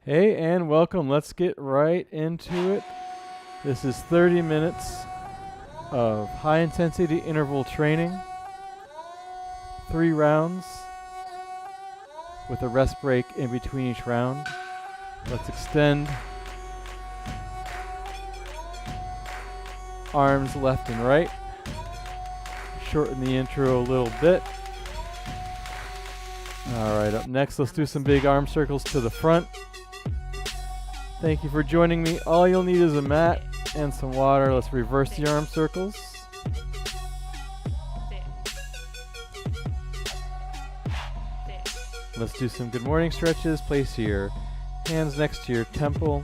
Hey, and welcome. Let's get right into it. This is 30 minutes of high intensity interval training. 3 rounds with a rest break in between each round. Let's extend arms left and right. Shorten the intro a little bit. All right, up next, let's do some big arm circles to the front. Thank you for joining me. All you'll need is a mat and some water. Let's reverse the arm circles. Let's do some good morning stretches. Place your hands next to your temple.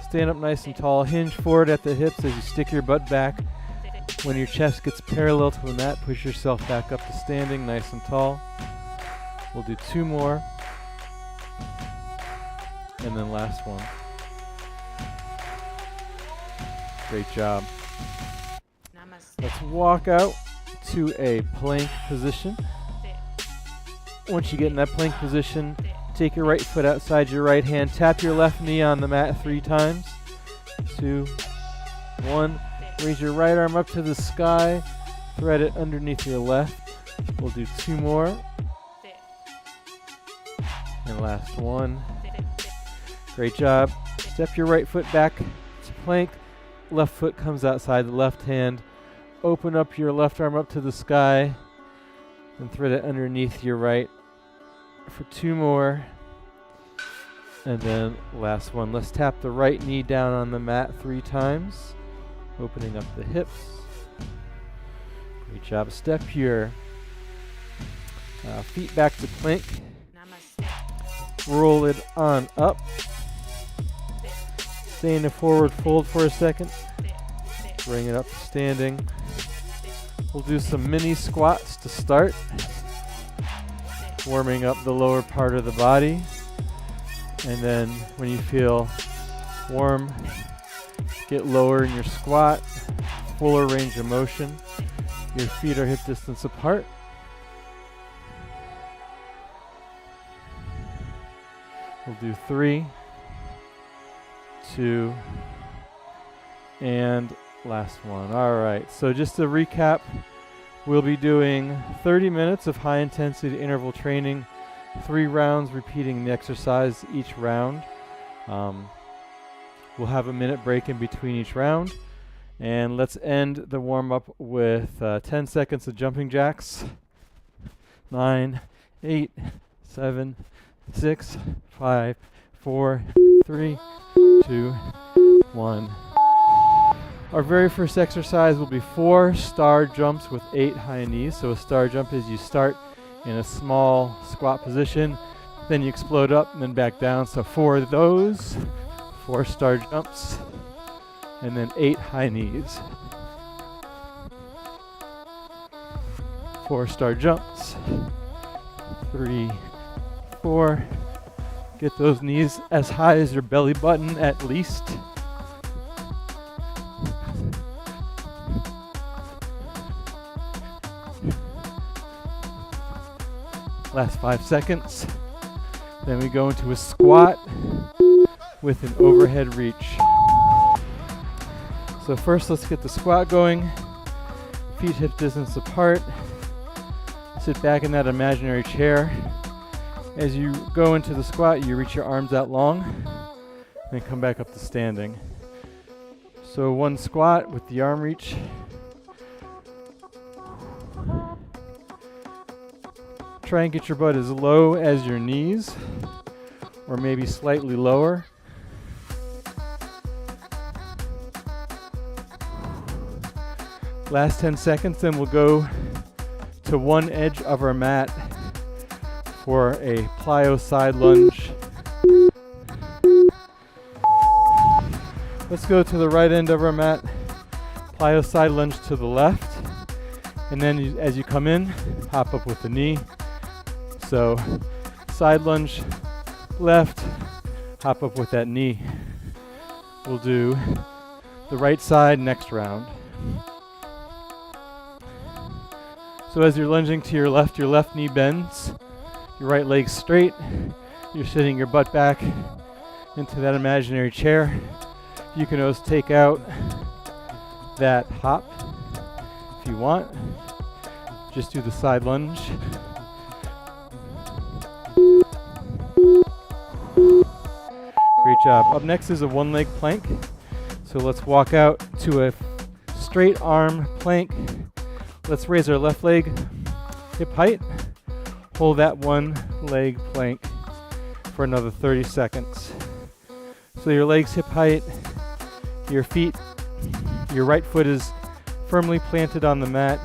Stand up nice and tall. Hinge forward at the hips as you stick your butt back. When your chest gets parallel to the mat, push yourself back up to standing nice and tall. We'll do 2 more. And then last one. Great job. Let's walk out to a plank position. Once you get in that plank position, take your right foot outside your right hand. Tap your left knee on the mat 3 times. 2, 1. Raise your right arm up to the sky. Thread it underneath your left. We'll do 2 more. And last one. Great job. Step your right foot back to plank. Left foot comes outside the left hand. Open up your left arm up to the sky and thread it underneath your right for 2 more. And then last one. Let's tap the right knee down on the mat 3 times, opening up the hips. Great job. Step your feet back to plank. Roll it on up. Stay in a forward fold for a second. Bring it up to standing. We'll do some mini squats to start. Warming up the lower part of the body. And then when you feel warm, get lower in your squat. Fuller range of motion. Your feet are hip distance apart. We'll do 3, 2, and last one. All right, so just to recap, we'll be doing 30 minutes of high intensity interval training, 3 rounds repeating the exercise each round. We'll have a minute break in between each round, and let's end the warm up with 10 seconds of jumping jacks. 9, 8, 7, 6, 5, 4, 3, 2, 1. Our very first exercise will be 4 star jumps with 8 high knees. So a star jump is you start in a small squat position, then you explode up and then back down. So 4 of those, 4 star jumps, and then 8 high knees. 4 star jumps, 3, 4. Get those knees as high as your belly button at least. Last 5 seconds. Then we go into a squat with an overhead reach. So first let's get the squat going. Feet hip distance apart. Sit back in that imaginary chair. As you go into the squat, you reach your arms out long, then come back up to standing. So 1 squat with the arm reach. Try and get your butt as low as your knees, or maybe slightly lower. Last 10 seconds, then we'll go to one edge of our mat for a Plyo side lunge. Let's go to the right end of our mat. Plyo side lunge to the left. And then as you come in, hop up with the knee. So side lunge, left, hop up with that knee. We'll do the right side next round. So as you're lunging to your left knee bends. Your right leg straight. You're sitting your butt back. into that imaginary chair. You can always take out that hop if you want. Just do the side lunge. Great job. Up next is a one-leg plank. So let's walk out to a straight arm plank. Let's raise our left leg hip height. Hold that one leg plank for another 30 seconds. So your legs hip height, your feet, your right foot is firmly planted on the mat.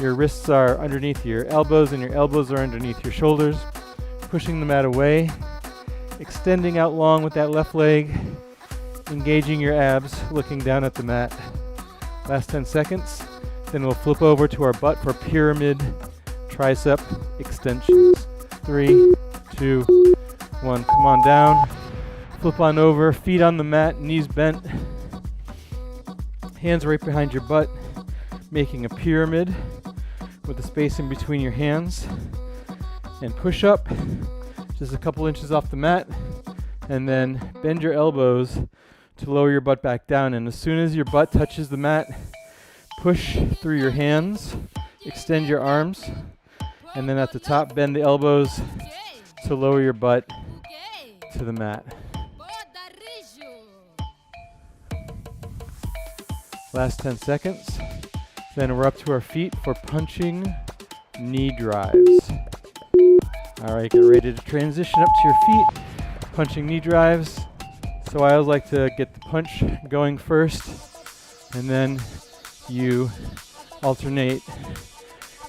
Your wrists are underneath your elbows and your elbows are underneath your shoulders. Pushing the mat away, extending out long with that left leg, engaging your abs, looking down at the mat. Last 10 seconds. Then we'll flip over to our butt for pyramid tricep extensions. 3, 2, 1. Come on down. Flip on over, feet on the mat, knees bent. Hands right behind your butt, making a pyramid with the space in between your hands. And push up, just a couple inches off the mat. And then bend your elbows to lower your butt back down. And as soon as your butt touches the mat, push through your hands, extend your arms, and then at the top, bend the elbows to lower your butt to the mat. Last 10 seconds. Then we're up to our feet for punching knee drives. All right, get ready to transition up to your feet, punching knee drives. So I always like to get the punch going first, and then you alternate.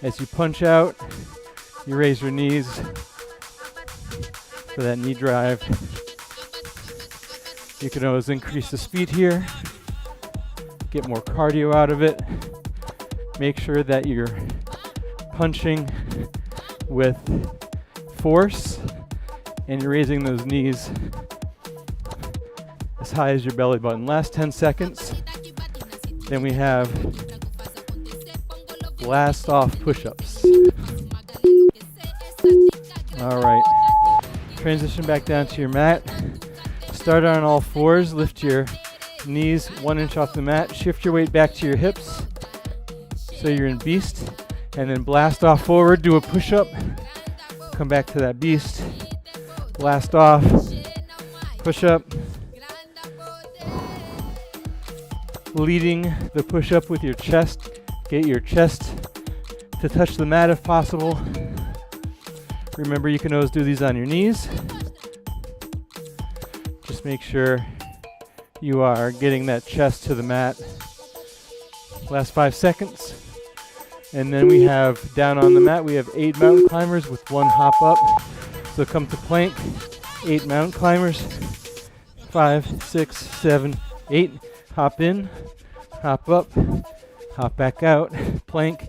As you punch out, you raise your knees for that knee drive. You can always increase the speed here, get more cardio out of it. Make sure that you're punching with force and you're raising those knees as high as your belly button. Last 10 seconds. Then we have blast off push-ups. All right. Transition back down to your mat. Start on all fours. Lift your knees 1 inch off the mat. Shift your weight back to your hips so you're in beast. And then blast off forward. Do a push-up. Come back to that beast. Blast off. Push-up. Leading the push-up with your chest. Get your chest to touch the mat if possible. Remember, you can always do these on your knees. Just make sure you are getting that chest to the mat. Last 5 seconds. And then we have, down on the mat, we have 8 mountain climbers with 1 hop up. So come to plank, 8 mountain climbers. 5, 6, 7, 8. Hop in, hop up, hop back out. Plank,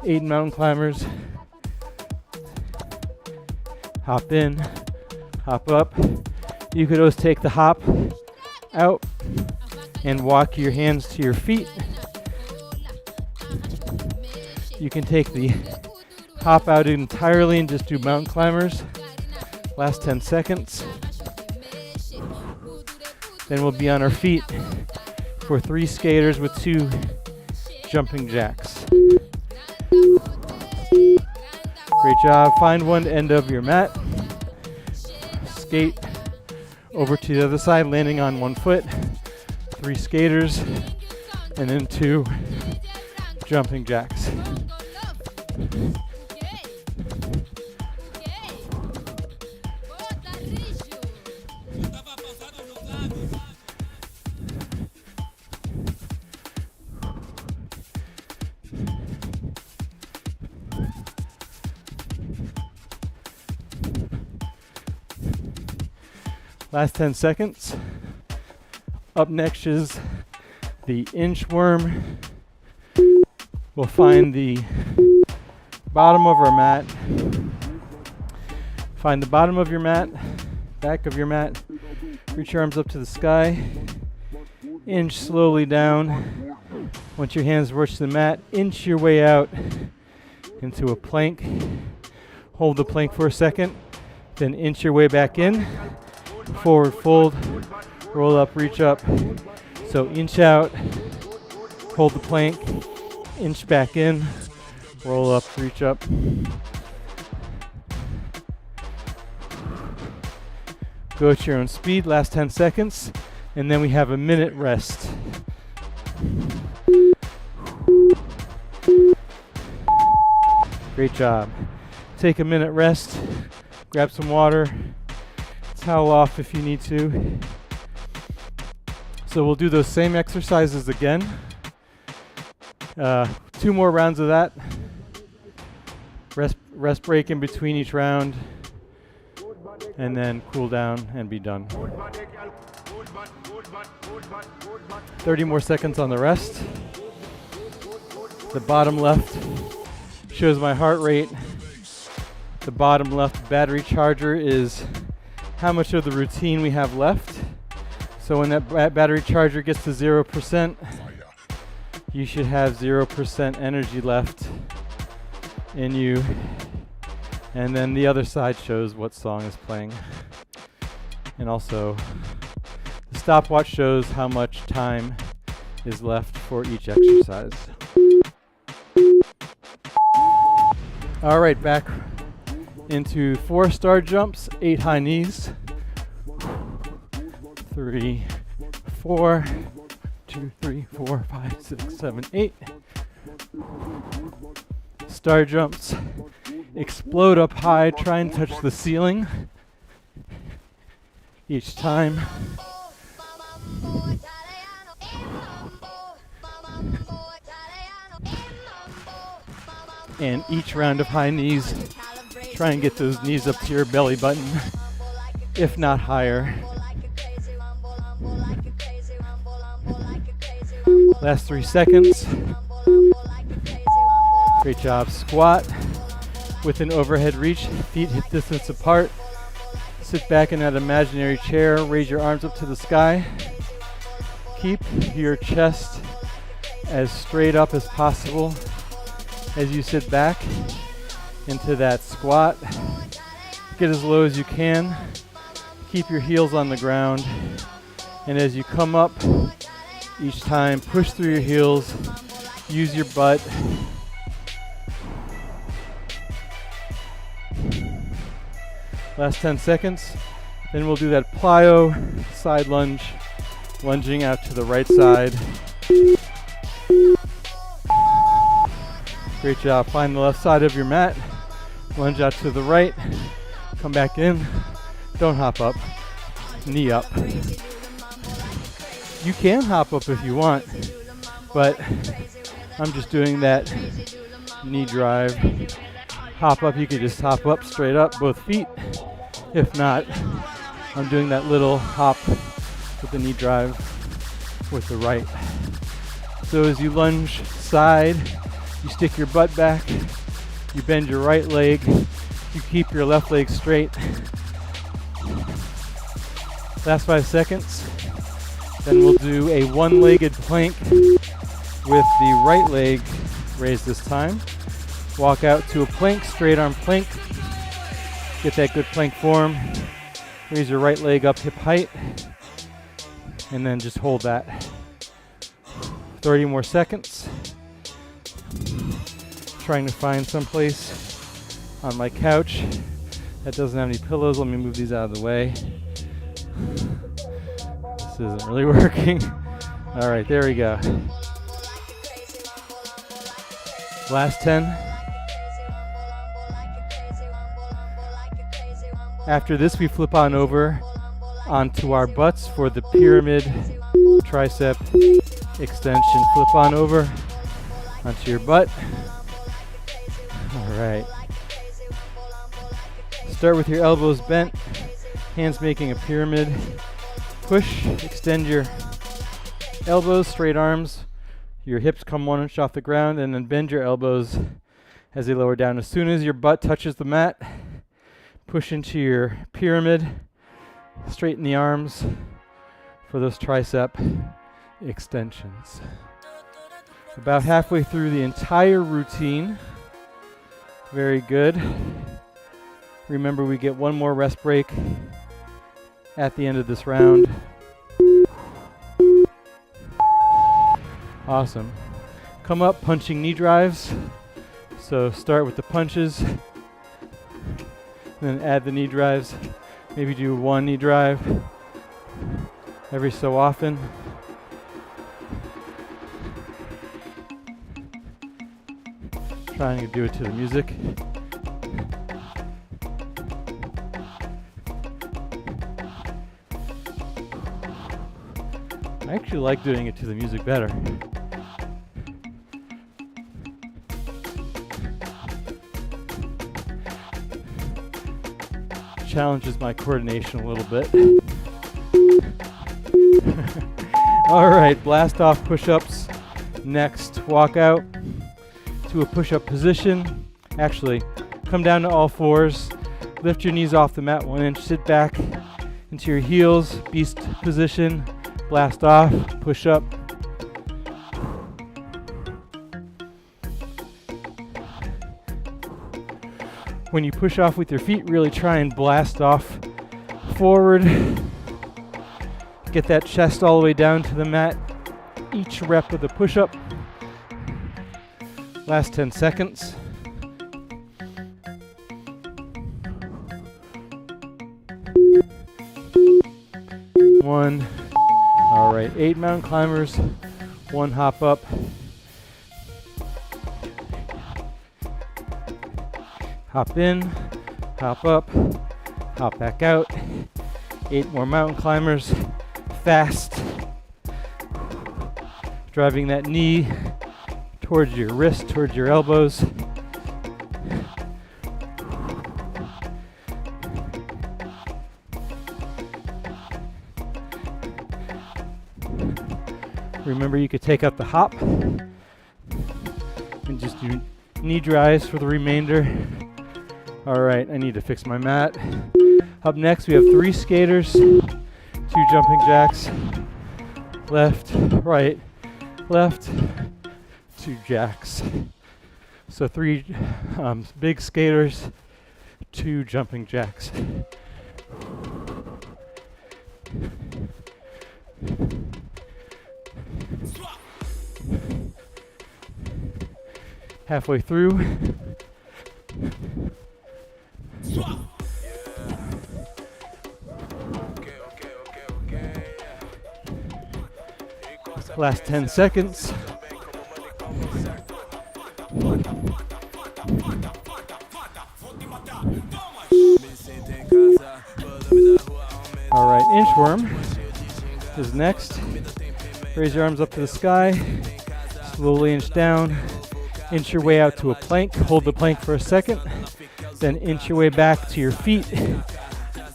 8 mountain climbers. Hop in, hop up. You could always take the hop out and walk your hands to your feet. You can take the hop out entirely and just do mountain climbers. Last 10 seconds. Then we'll be on our feet for 3 skaters with 2 jumping jacks. Great job. Find one end of your mat. Skate over to the other side, landing on 1 foot. 3 skaters, and then 2 jumping jacks. Last 10 seconds. Up next is the inchworm. We'll find the bottom of our mat. Find the bottom of your mat, back of your mat. Reach your arms up to the sky. Inch slowly down. Once your hands reach the mat, inch your way out into a plank. Hold the plank for a second, then inch your way back in. forward fold, roll up, reach up. So inch out, hold the plank, inch back in, roll up, reach up. Go at your own speed, last 10 seconds, and then we have a minute rest. Great job. Take a minute rest, grab some water, towel off if you need to. So we'll do those same exercises again. 2 more rounds of that. Rest break in between each round, and then cool down and be done. 30 more seconds on the rest. The bottom left shows my heart rate. The bottom left battery charger is how much of the routine we have left. So when that battery charger gets to 0%, you should have 0% energy left in you. And then the other side shows what song is playing. And also, the stopwatch shows how much time is left for each exercise. All right, back into 4 star jumps, 8 high knees. 3, 4, 2, 3, 4, 5, 6, 7, 8. Star jumps. Explode up high, try and touch the ceiling each time. And each round of high knees, try and get those knees up to your belly button, if not higher. Last 3 seconds. Great job. Squat with an overhead reach, feet hip distance apart. Sit back in that imaginary chair, raise your arms up to the sky. Keep your chest as straight up as possible as you sit back into that squat. Get as low as you can. Keep your heels on the ground. And as you come up, each time push through your heels, use your butt. Last 10 seconds. Then we'll do that plyo side lunge, lunging out to the right side. Great job. Find the left side of your mat. Lunge out to the right. Come back in. Don't hop up. Knee up. You can hop up if you want, but I'm just doing that knee drive. Hop up, you could just hop up straight up, both feet. If not, I'm doing that little hop with the knee drive with the right. So as you lunge side, you stick your butt back, you bend your right leg, you keep your left leg straight. Last 5 seconds. Then we'll do a one-legged plank with the right leg raised this time. Walk out to a plank, straight arm plank. Get that good plank form. Raise your right leg up hip height. And then just hold that. 30 more seconds. Trying to find some place on my couch that doesn't have any pillows. Let me move these out of the way. This isn't really working. All right, there we go. Last 10. After this, we flip on over onto our butts for the pyramid tricep extension. Flip on over onto your butt. All right. Start with your elbows bent, hands making a pyramid. Push, extend your elbows, straight arms. Your hips come 1 inch off the ground, and then bend your elbows as they lower down. As soon as your butt touches the mat, push into your pyramid. Straighten the arms for those tricep extensions. About halfway through the entire routine. Very good. Remember, we get 1 more rest break at the end of this round. Awesome. Come up, punching knee drives. So start with the punches, then add the knee drives. Maybe do one knee drive every so often. Trying to do it to the music. I actually like doing it to the music better. Challenges my coordination a little bit. All right, blast off push-ups. Next, walk out to a push-up position. Actually, come down to all fours. Lift your knees off the mat 1 inch. Sit back into your heels. Beast position. Blast off. Push up. When you push off with your feet, really try and blast off forward. Get that chest all the way down to the mat. Each rep of the push-up. Last 10 seconds. One. All right, 8 mountain climbers, 1 hop up. Hop in, hop up, hop back out. 8 more mountain climbers, fast. Driving that knee towards your wrist, towards your elbows. Remember, you could take out the hop and just do knee drives for the remainder. All right, I need to fix my mat. Up next, we have 3 skaters, 2 jumping jacks, left, right, left, 2 jacks. So 3 big skaters, 2 jumping jacks. Halfway through. Last 10 seconds. All right, inchworm is next. Raise your arms up to the sky. Slowly inch down. Inch your way out to a plank. Hold the plank for a second. Then inch your way back to your feet.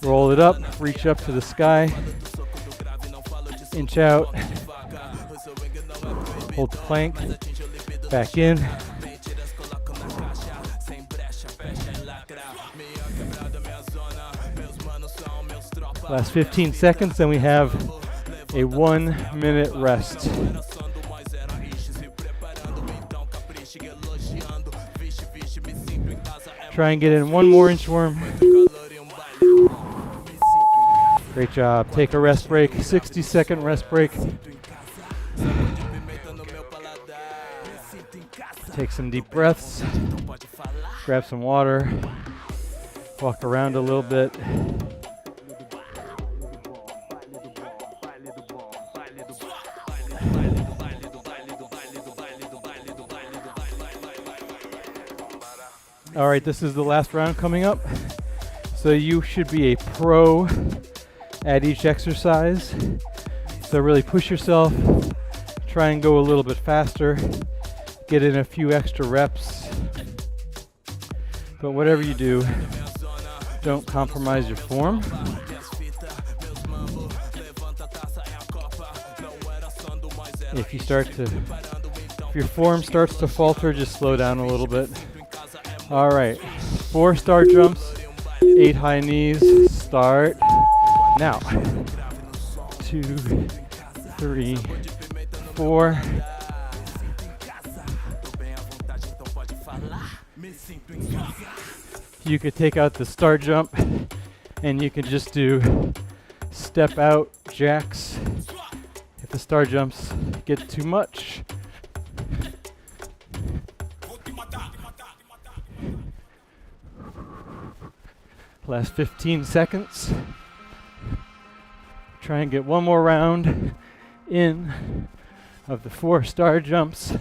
Roll it up. Reach up to the sky. Inch out. Hold the plank. Back in. Last 15 seconds, then we have a 1-minute rest. Try and get in 1 more inchworm. Great job. Take a rest break, 60-second rest break. Take some deep breaths. Grab some water. Walk around a little bit. All right, this is the last round coming up. So you should be a pro at each exercise. So really push yourself. Try and go a little bit faster. Get in a few extra reps. But whatever you do, don't compromise your form. If your form starts to falter, just slow down a little bit. All right, 4 star jumps, 8 high knees, start now. 2, 3, 4. You could take out the star jump and you could just do step out jacks if the star jumps get too much. Last 15 seconds. Try and get one more round in of the 4 star jumps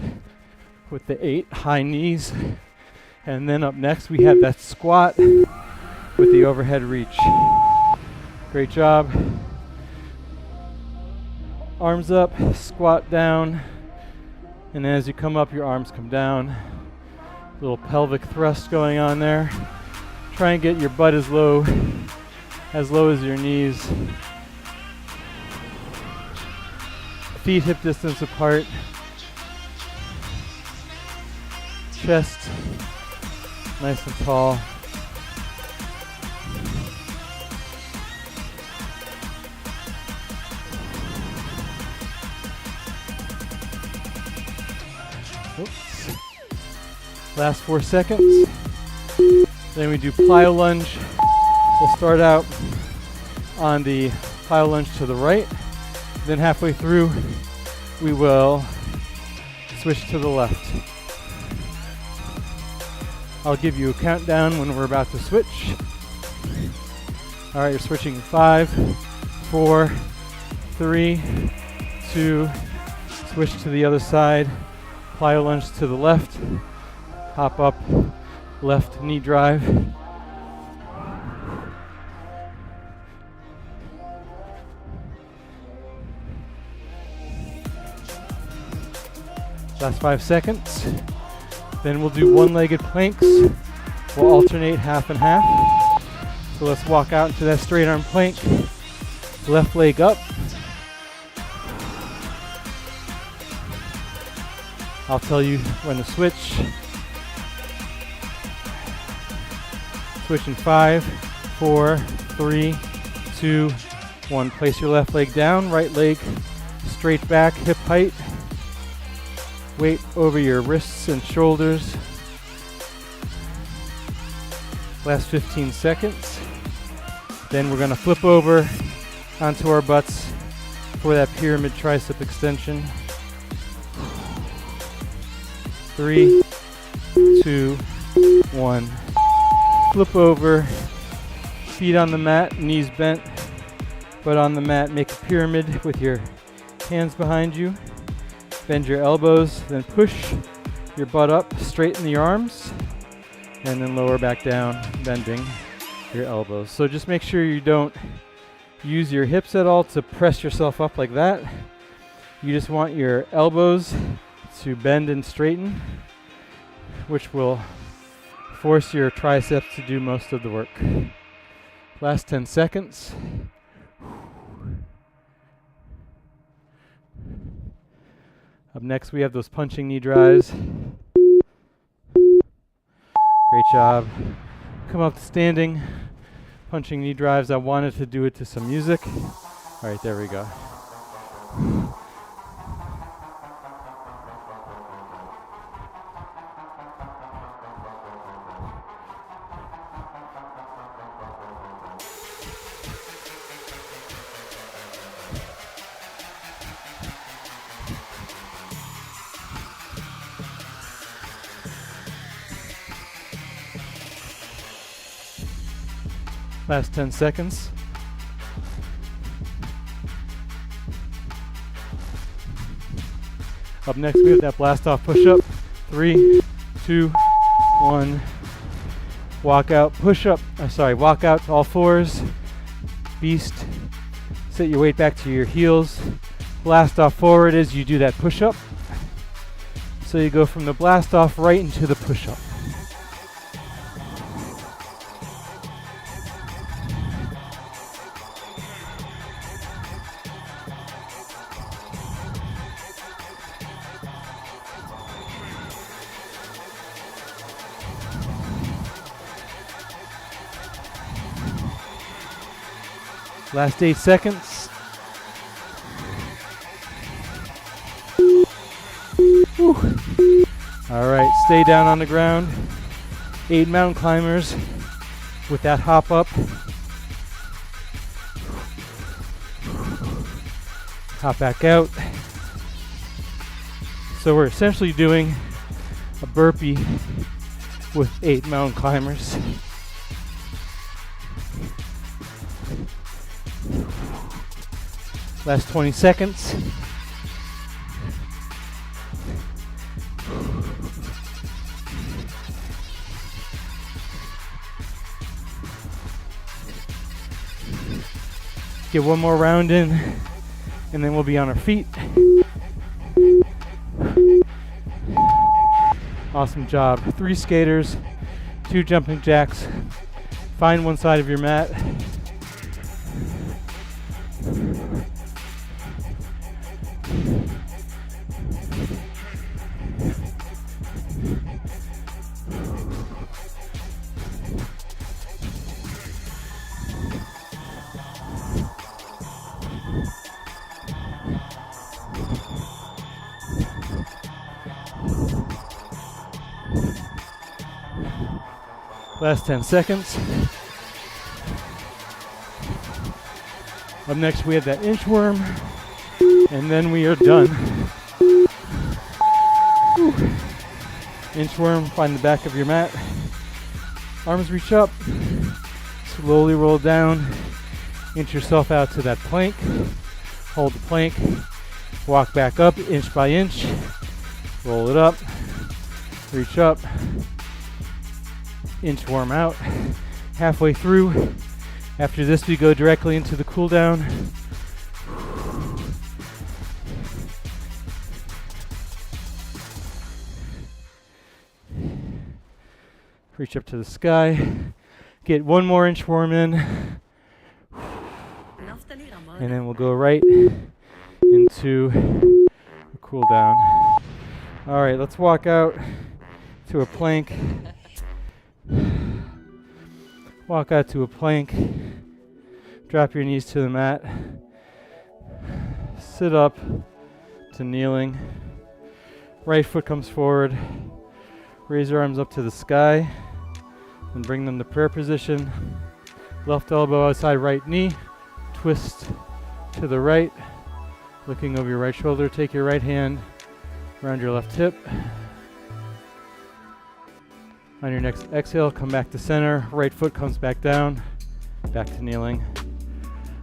with the 8 high knees. And then up next we have that squat with the overhead reach. Great job. Arms up, squat down, and as you come up, your arms come down. Little pelvic thrust going on there. Try and get your butt as low as your knees. Feet hip distance apart. Chest nice and tall. Oops. Last 4 seconds. Then we do plyo lunge. We'll start out on the plyo lunge to the right. Then halfway through, we will switch to the left. I'll give you a countdown when we're about to switch. All right, you're switching 5, 4, 3, 2, switch to the other side. Plyo lunge to the left, hop up, left knee drive. Last 5 seconds. Then we'll do one-legged planks. We'll alternate half and half. So let's walk out into that straight arm plank. Left leg up. I'll tell you when to switch. Switch in 5, 4, 3, 2, 1. Place your left leg down, right leg straight back, hip height. Weight over your wrists and shoulders. Last 15 seconds. Then we're going to flip over onto our butts for that pyramid tricep extension. 3, 2, 1. Flip over, feet on the mat, knees bent, butt on the mat. Make a pyramid with your hands behind you. Bend your elbows, then push your butt up, straighten the arms, and then lower back down, bending your elbows. So just make sure you don't use your hips at all to press yourself up like that. You just want your elbows to bend and straighten, which will force your triceps to do most of the work. Last 10 seconds. Up next, we have those punching knee drives. Great job. Come up to standing punching knee drives. I wanted to do it to some music. All right, there we go. Last 10 seconds. Up next, we have that blast off push up. 3, 2, 1. Walk out, push up. Walk out to all fours. Beast. Set your weight back to your heels. Blast off forward as you do that push up. So you go from the blast off right into the push up. Last 8 seconds. Whew. All right, stay down on the ground. 8 mountain climbers with that hop up. Hop back out. So we're essentially doing a burpee with 8 mountain climbers. Last 20 seconds. Get one more round in, and then we'll be on our feet. Awesome job. 3 skaters, 2 jumping jacks. Find one side of your mat. Last 10 seconds. Up next we have that inchworm, and then we are done. Whew. Inchworm, find the back of your mat. Arms reach up, slowly roll down, inch yourself out to that plank. Hold the plank, walk back up inch by inch, roll it up, reach up, inchworm out. Halfway through, after this we go directly into the cool down. Reach up to the sky, get one more inchworm in, and then we'll go right into a cool down. All right, let's walk out to a plank. Walk out to a plank. Drop your knees to the mat. Sit up to kneeling. Right foot comes forward. Raise your arms up to the sky and bring them to prayer position. Left elbow outside right knee. Twist to the right. Looking over your right shoulder. Take your right hand around your left hip. On your next exhale, come back to center. Right foot comes back down. Back to kneeling.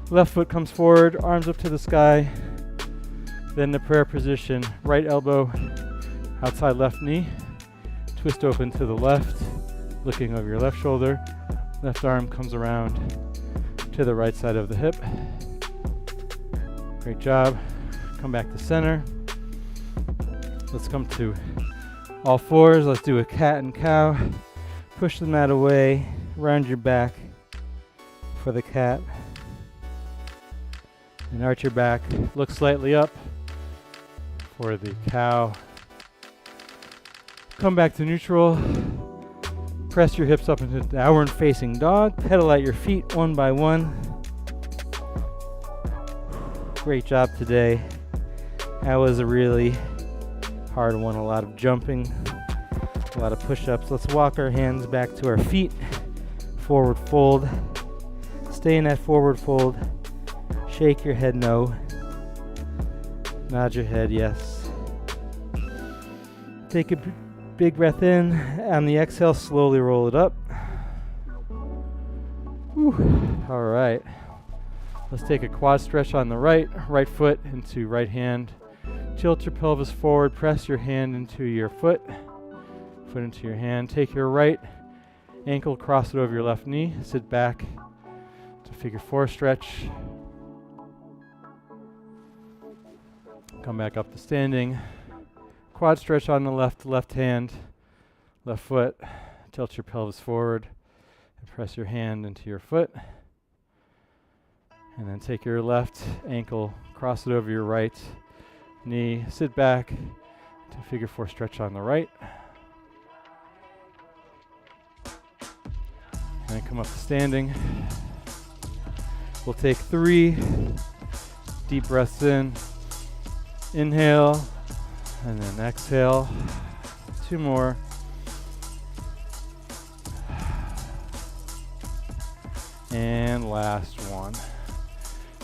Left foot comes forward, arms up to the sky. Then the prayer position. Right elbow outside left knee. Twist open to the left, looking over your left shoulder. Left arm comes around to the right side of the hip. Great job. Come back to center. Let's come to all fours. Let's do a cat and cow. Push the mat away, round your back for the cat. And arch your back. Look slightly up for the cow. Come back to neutral. Press your hips up into downward facing dog. Pedal out your feet one by one. Great job today. That was a really hard one. A lot of jumping, a lot of push-ups. Let's walk our hands back to our feet. Forward fold. Stay in that forward fold. Shake your head no. Nod your head yes. Take a big breath in. On the exhale, slowly roll it up. Whew. All right. Let's take a quad stretch on the right foot into right hand. Tilt your pelvis forward, press your hand into your foot into your hand. Take your right ankle, cross it over your left knee, sit back to figure 4 stretch. Come back up to standing. Quad stretch on the left hand, left foot. Tilt your pelvis forward and press your hand into your foot. And then take your left ankle, cross it over your right knee, sit back to figure 4 stretch on the right. And then come up to standing. We'll take 3 deep breaths in. Inhale, and then exhale. 2 more. And last one.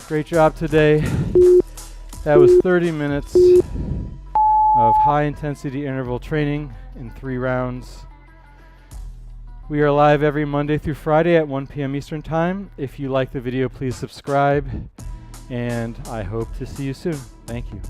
Great job today. That was 30 minutes of high intensity interval training in 3 rounds. We are live every Monday through Friday at 1 p.m. Eastern Time. If you like the video, please subscribe, and I hope to see you soon. Thank you.